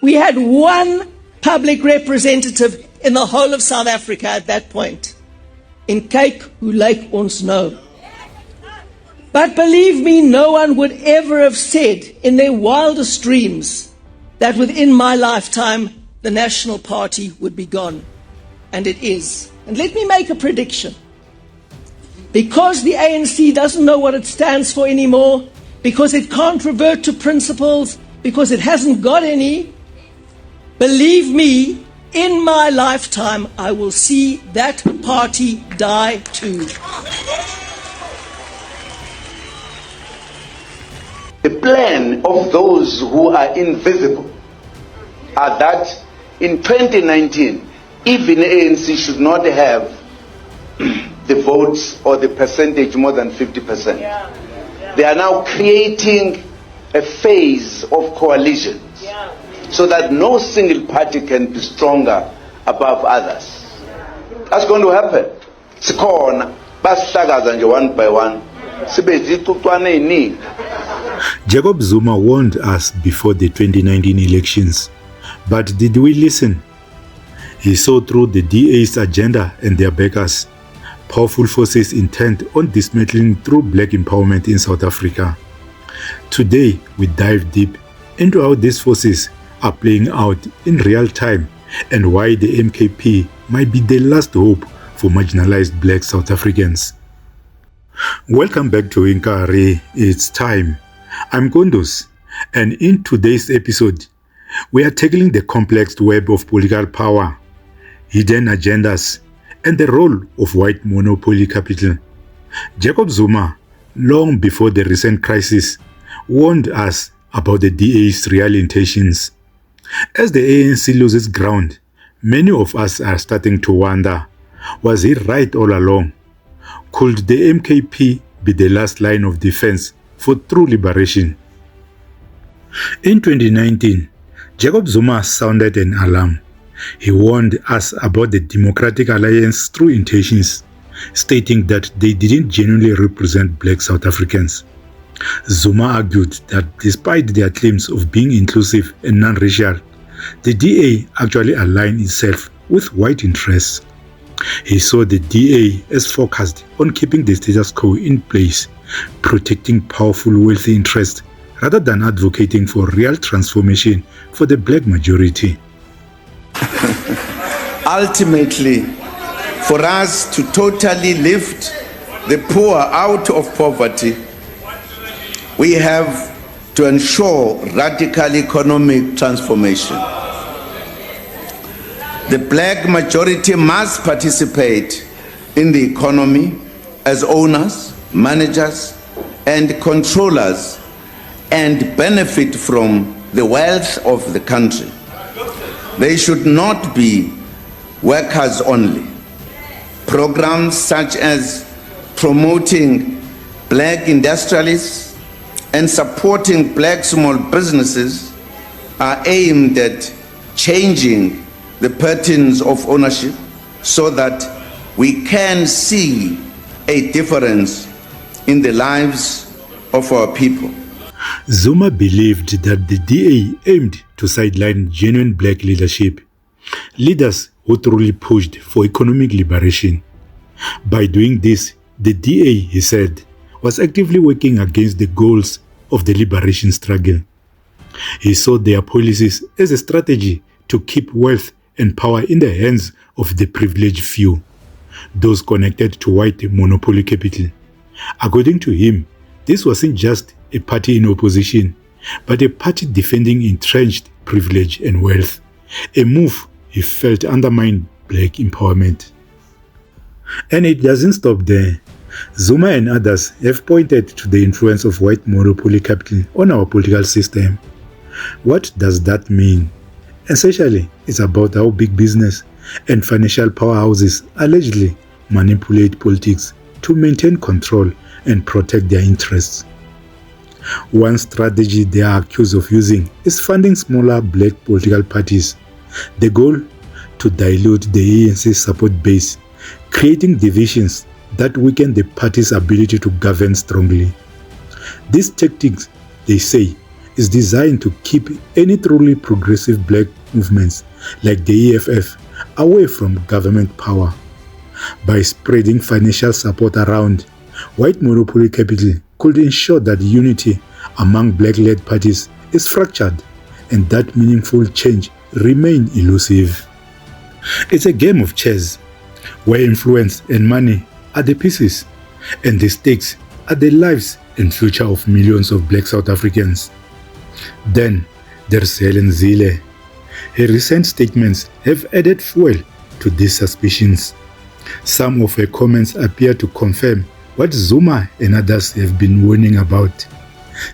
We had one public representative in the whole of South Africa at that point. In kyk hoe lyk ons nou. But believe me, no one would ever have said in their wildest dreams that within my lifetime the National Party would be gone. And it is. And let me make a prediction. Because the ANC doesn't know what it stands for anymore, because it can't revert to principles, because it hasn't got any, believe me, in my lifetime I will see that party die too. The plan of those who are invisible are that in 2019, even ANC should not have the votes or the percentage more than 50%. They are now creating a phase of coalitions so that no single party can be stronger above others. That's going to happen. Sikhona basihlakaza nje one by one. Jacob Zuma warned us before the 2019 elections, but did we listen? He saw through the DA's agenda and their backers, powerful forces intent on dismantling true black empowerment in South Africa. Today, we dive deep into how these forces are playing out in real time and why the MKP might be the last hope for marginalized black South Africans. Welcome back to Inkari. It's time. I'm Gondos, and in today's episode, we are tackling the complex web of political power, hidden agendas, and the role of white monopoly capital. Jacob Zuma, long before the recent crisis, warned us about the DA's real intentions. As the ANC loses ground, many of us are starting to wonder, was he right all along? Could the MKP be the last line of defense for true liberation? In 2019, Jacob Zuma sounded an alarm. He warned us about the Democratic Alliance's true intentions, stating that they didn't genuinely represent black South Africans. Zuma argued that despite their claims of being inclusive and non-racial, the DA actually aligned itself with white interests. He saw the DA as focused on keeping the status quo in place, protecting powerful wealthy interests rather than advocating for real transformation for the black majority. Ultimately, for us to totally lift the poor out of poverty, we have to ensure radical economic transformation. The black majority must participate in the economy as owners, managers, and controllers and benefit from the wealth of the country. They should not be workers only. Programs such as promoting black industrialists and supporting black small businesses are aimed at changing the patterns of ownership so that we can see a difference in the lives of our people. Zuma believed that the DA aimed to sideline genuine black leadership, leaders who truly pushed for economic liberation. By doing this, the DA, he said, was actively working against the goals of the liberation struggle. He saw their policies as a strategy to keep wealth and power in the hands of the privileged few, those connected to white monopoly capital. According to him, this wasn't just a party in opposition, but a party defending entrenched privilege and wealth, a move he felt undermined black empowerment. And it doesn't stop there. Zuma and others have pointed to the influence of white monopoly capital on our political system. What does that mean? Essentially, it's about how big business and financial powerhouses allegedly manipulate politics to maintain control and protect their interests. One strategy they are accused of using is funding smaller black political parties. The goal? To dilute the ANC's support base, creating divisions that weaken the party's ability to govern strongly. These tactics, they say, is designed to keep any truly progressive black movements like the EFF away from government power. By spreading financial support around, white monopoly capital could ensure that unity among black-led parties is fractured and that meaningful change remain elusive. It's a game of chess where influence and money are the pieces and the stakes are the lives and future of millions of black South Africans. Then there's Helen Zille. Her recent statements have added fuel to these suspicions. Some of her comments appear to confirm what Zuma and others have been warning about.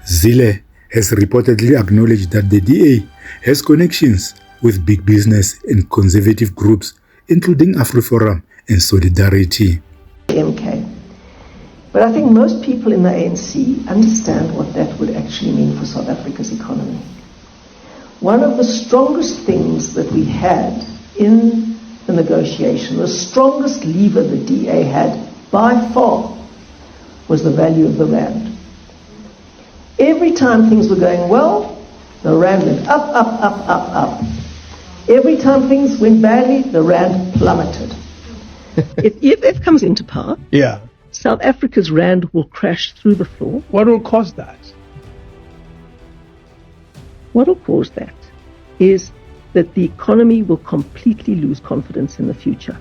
Zille has reportedly acknowledged that the DA has connections with big business and conservative groups, including AfriForum and Solidarity. MK. But I think most people in the ANC understand what that would actually mean for South Africa's economy. One of the strongest things that we had in the negotiation, the strongest lever the DA had by far, was the value of the rand. Every time things were going well, the rand went up, up, up, up, up. Every time things went badly, the rand plummeted. If EFF comes into power, South Africa's rand will crash through the floor. What will cause that? What will cause that is that the economy will completely lose confidence in the future.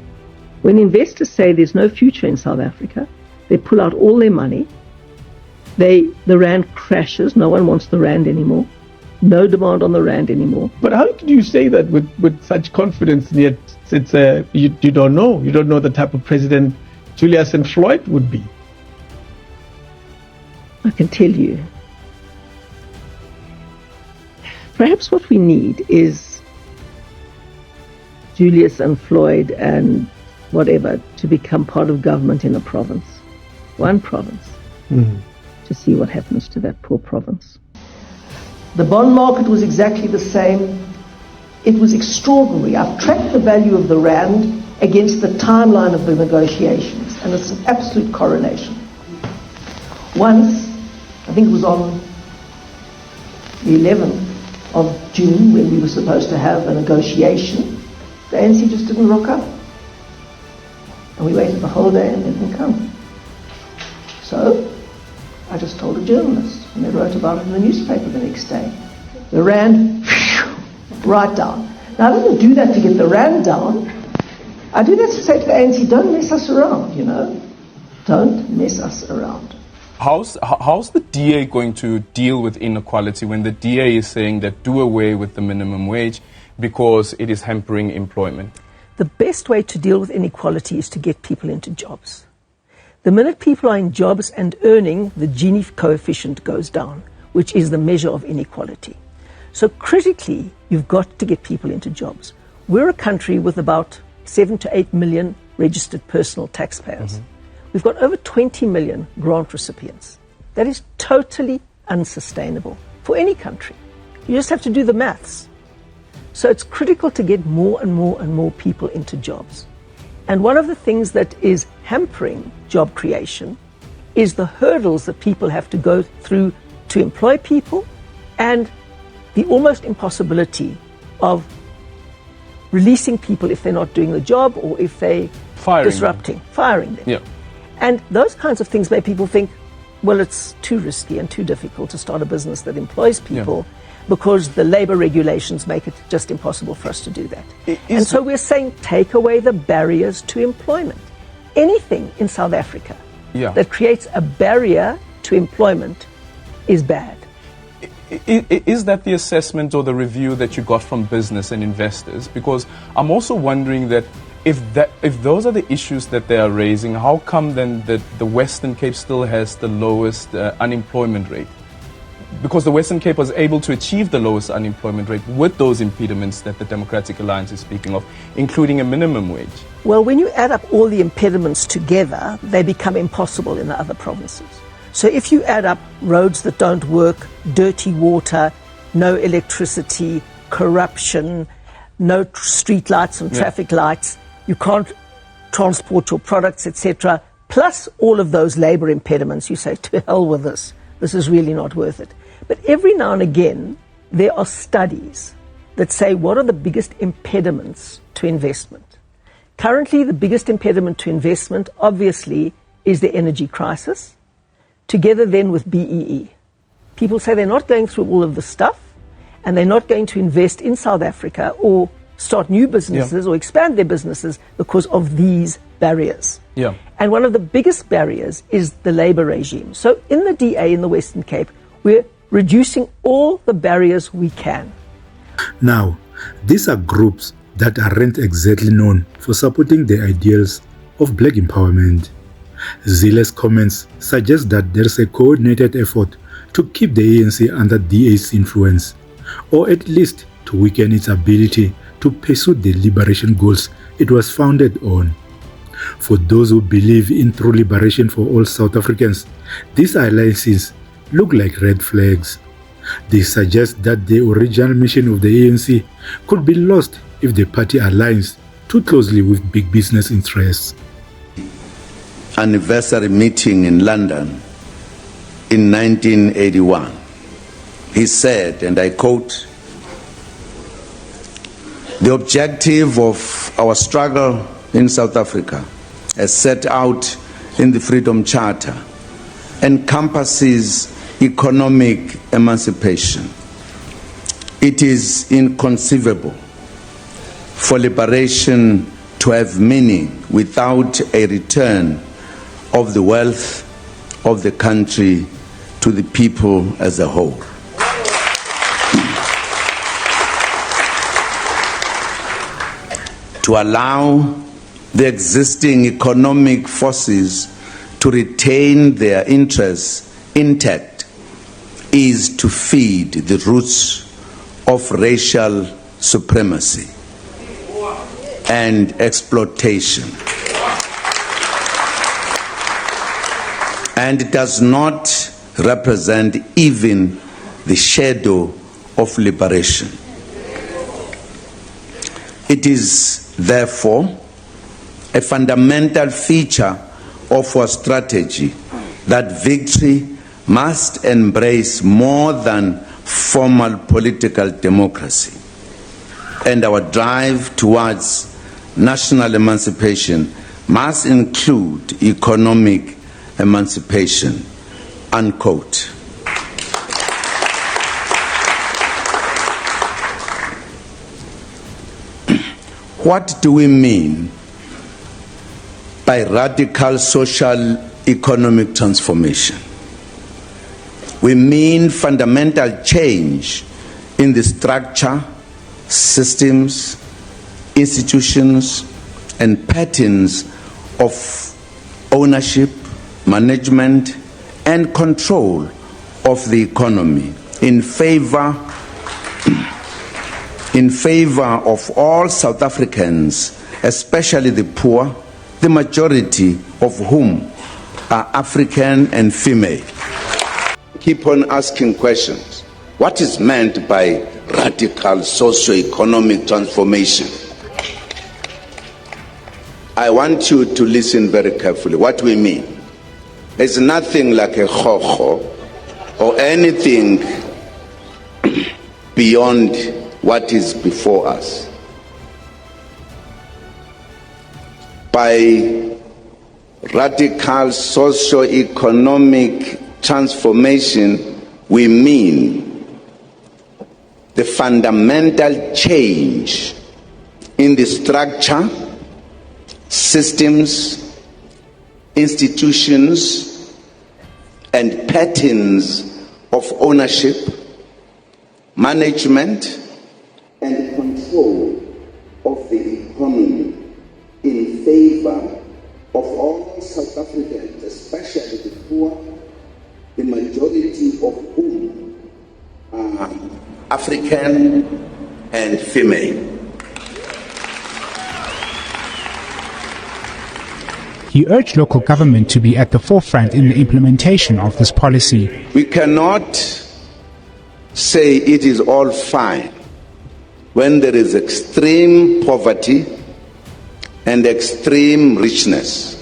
When investors say there's no future in South Africa, they pull out all their money. The rand crashes. No one wants the rand anymore. No demand on the rand anymore. But how can you say that with such confidence? And yet it's you don't know. You don't know the type of president Julius and Floyd would be. I can tell you. Perhaps what we need is Julius and Floyd and whatever to become part of government in a province. One province. To see what happens to that poor province. The bond market was exactly the same. It was extraordinary. I've tracked the value of the rand against the timeline of the negotiations, and it's an absolute correlation. Once, I think it was on the 11th of June, when we were supposed to have a negotiation, the ANC just didn't rock up. And we waited the whole day and they didn't come. So, I just told a journalist, and they wrote about it in the newspaper the next day. The rand, right down. Now, I didn't do that to get the rand down. I do that to say to the ANC, don't mess us around, you know. Don't mess us around. How's the DA going to deal with inequality when the DA is saying that do away with the minimum wage because it is hampering employment? The best way to deal with inequality is to get people into jobs. The minute people are in jobs and earning, the Gini coefficient goes down, which is the measure of inequality. So critically, you've got to get people into jobs. We're a country with about 7 to 8 million registered personal taxpayers. We've got over 20 million grant recipients. That is totally unsustainable for any country. You just have to do the maths. So it's critical to get more and more and more people into jobs. And one of the things that is hampering job creation is the hurdles that people have to go through to employ people, and the almost impossibility of releasing people if they're not doing the job or if they're firing them. Yeah. And those kinds of things make people think, well, it's too risky and too difficult to start a business that employs people because the labor regulations make it just impossible for us to do that. And so we're saying take away the barriers to employment. Anything in South Africa that creates a barrier to employment is bad. Is that the assessment or the review that you got from business and investors? Because I'm also wondering that if those are the issues that they are raising, how come then that the Western Cape still has the lowest unemployment rate? Because the Western Cape was able to achieve the lowest unemployment rate with those impediments that the Democratic Alliance is speaking of, including a minimum wage. Well, when you add up all the impediments together, they become impossible in the other provinces. So if you add up roads that don't work, dirty water, no electricity, corruption, no street lights and traffic lights, you can't transport your products, etc., plus all of those labor impediments, you say, to hell with this. This is really not worth it. But every now and again, there are studies that say what are the biggest impediments to investment. Currently, the biggest impediment to investment, obviously, is the energy crisis, together then with BEE. People say they're not going through all of the stuff, and they're not going to invest in South Africa or start new businesses or expand their businesses because of these barriers. Yeah. And one of the biggest barriers is the labor regime. So in the DA in the Western Cape, we're reducing all the barriers we can. Now, these are groups that aren't exactly known for supporting the ideals of black empowerment. Zille's comments suggest that there's a coordinated effort to keep the ANC under DA's influence, or at least to weaken its ability to pursue the liberation goals it was founded on. For those who believe in true liberation for all South Africans, these alliances look like red flags. They suggest that the original mission of the ANC could be lost if the party aligns too closely with big business interests. Anniversary meeting in London in 1981. He said, and I quote, "The objective of our struggle in South Africa, as set out in the Freedom Charter, encompasses economic emancipation. It is inconceivable for liberation to have meaning without a return of the wealth of the country to the people as a whole." To allow the existing economic forces to retain their interests intact is to feed the roots of racial supremacy and exploitation, and does not represent even the shadow of liberation. It is therefore a fundamental feature of our strategy that victory must embrace more than formal political democracy, and our drive towards national emancipation must include economic emancipation, unquote. What do we mean by radical social economic transformation? We mean fundamental change in the structure, systems, institutions, and patterns of ownership, management, and control of the economy in favor of all South Africans, especially the poor, the majority of whom are African and female. Keep on asking questions. What is meant by radical socio-economic transformation? I want you to listen very carefully. What we mean is nothing like a ho-ho or anything beyond what is before us. By radical socio-economic transformation, we mean the fundamental change in the structure, systems, institutions, and patterns of ownership, management, and control of the economy in favor of all South Africans, especially the poor, the majority of whom are African and female. He urged local government to be at the forefront in the implementation of this policy. We cannot say it is all fine when there is extreme poverty and extreme richness.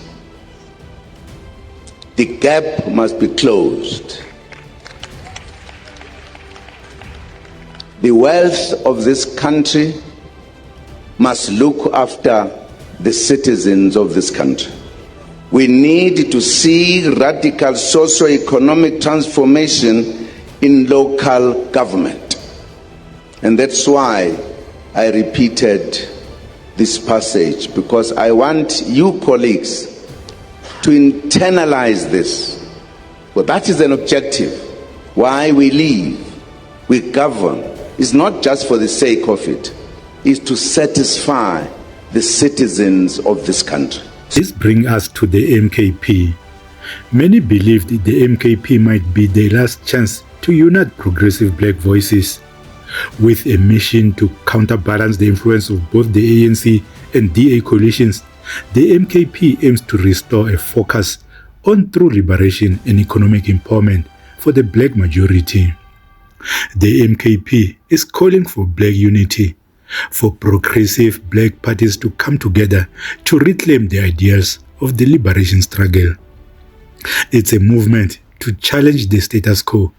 The gap must be closed. The wealth of this country must look after the citizens of this country. We need to see radical socio-economic transformation in local government. And that's why I repeated this passage, because I want you colleagues to internalize this. Well, that is an objective. Why we live, we govern, is not just for the sake of it, is to satisfy the citizens of this country. This brings us to the MKP. Many believed the MKP might be the last chance to unite progressive black voices. With a mission to counterbalance the influence of both the ANC and DA coalitions, the MKP aims to restore a focus on true liberation and economic empowerment for the black majority. The MKP is calling for black unity, for progressive black parties to come together to reclaim the ideals of the liberation struggle. It's a movement to challenge the status quo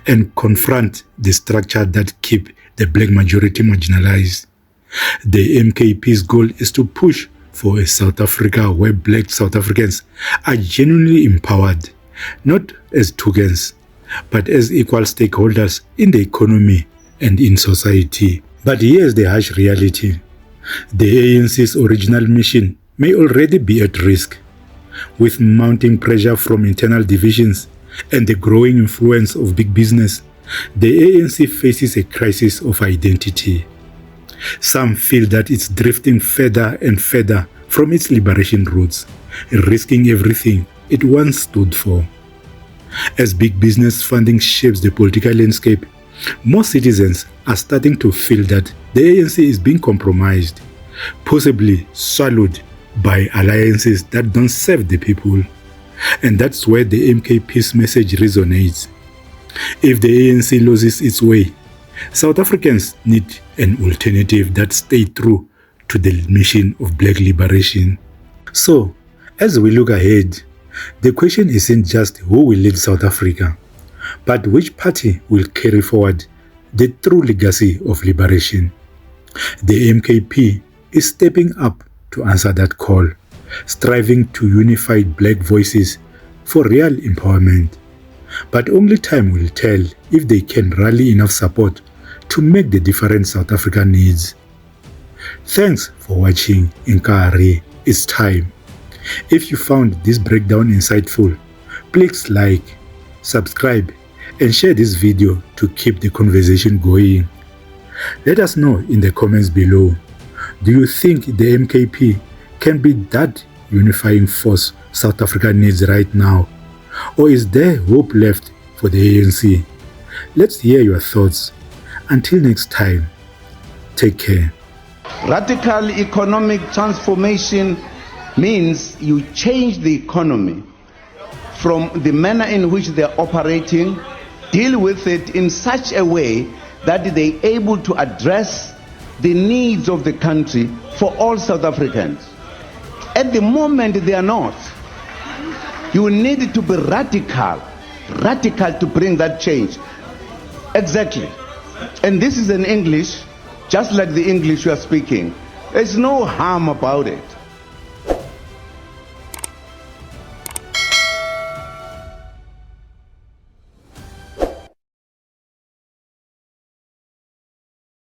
and confront the structure that keep the black majority marginalized. The MKP's goal is to push for a South Africa where black South Africans are genuinely empowered, not as tokens, but as equal stakeholders in the economy and in society. But here's the harsh reality. The ANC's original mission may already be at risk. With mounting pressure from internal divisions and the growing influence of big business, the ANC faces a crisis of identity. Some feel that it's drifting further and further from its liberation roots, risking everything it once stood for. As big business funding shapes the political landscape, most citizens are starting to feel that the ANC is being compromised, possibly swallowed by alliances that don't serve the people. And that's where the MKP's message resonates. If the ANC loses its way, South Africans need an alternative that stays true to the mission of black liberation. So, as we look ahead, the question isn't just who will lead South Africa, but which party will carry forward the true legacy of liberation. The MKP is stepping up to answer that call, striving to unify black voices for real empowerment. But only time will tell if they can rally enough support to make the difference South Africa needs. Thanks for watching Inkari. It's time. If you found this breakdown insightful, please like, subscribe, and share this video to keep the conversation going. Let us know in the comments below. Do you think the MKP can be that unifying force South Africa needs right now? Or is there hope left for the ANC? Let's hear your thoughts. Until next time, take care. Radical economic transformation means you change the economy from the manner in which they're operating, deal with it in such a way that they're able to address the needs of the country for all South Africans. At the moment they are not. You need to be radical to bring that change. Exactly. And this is in English, just like the English you are speaking. There's no harm about it.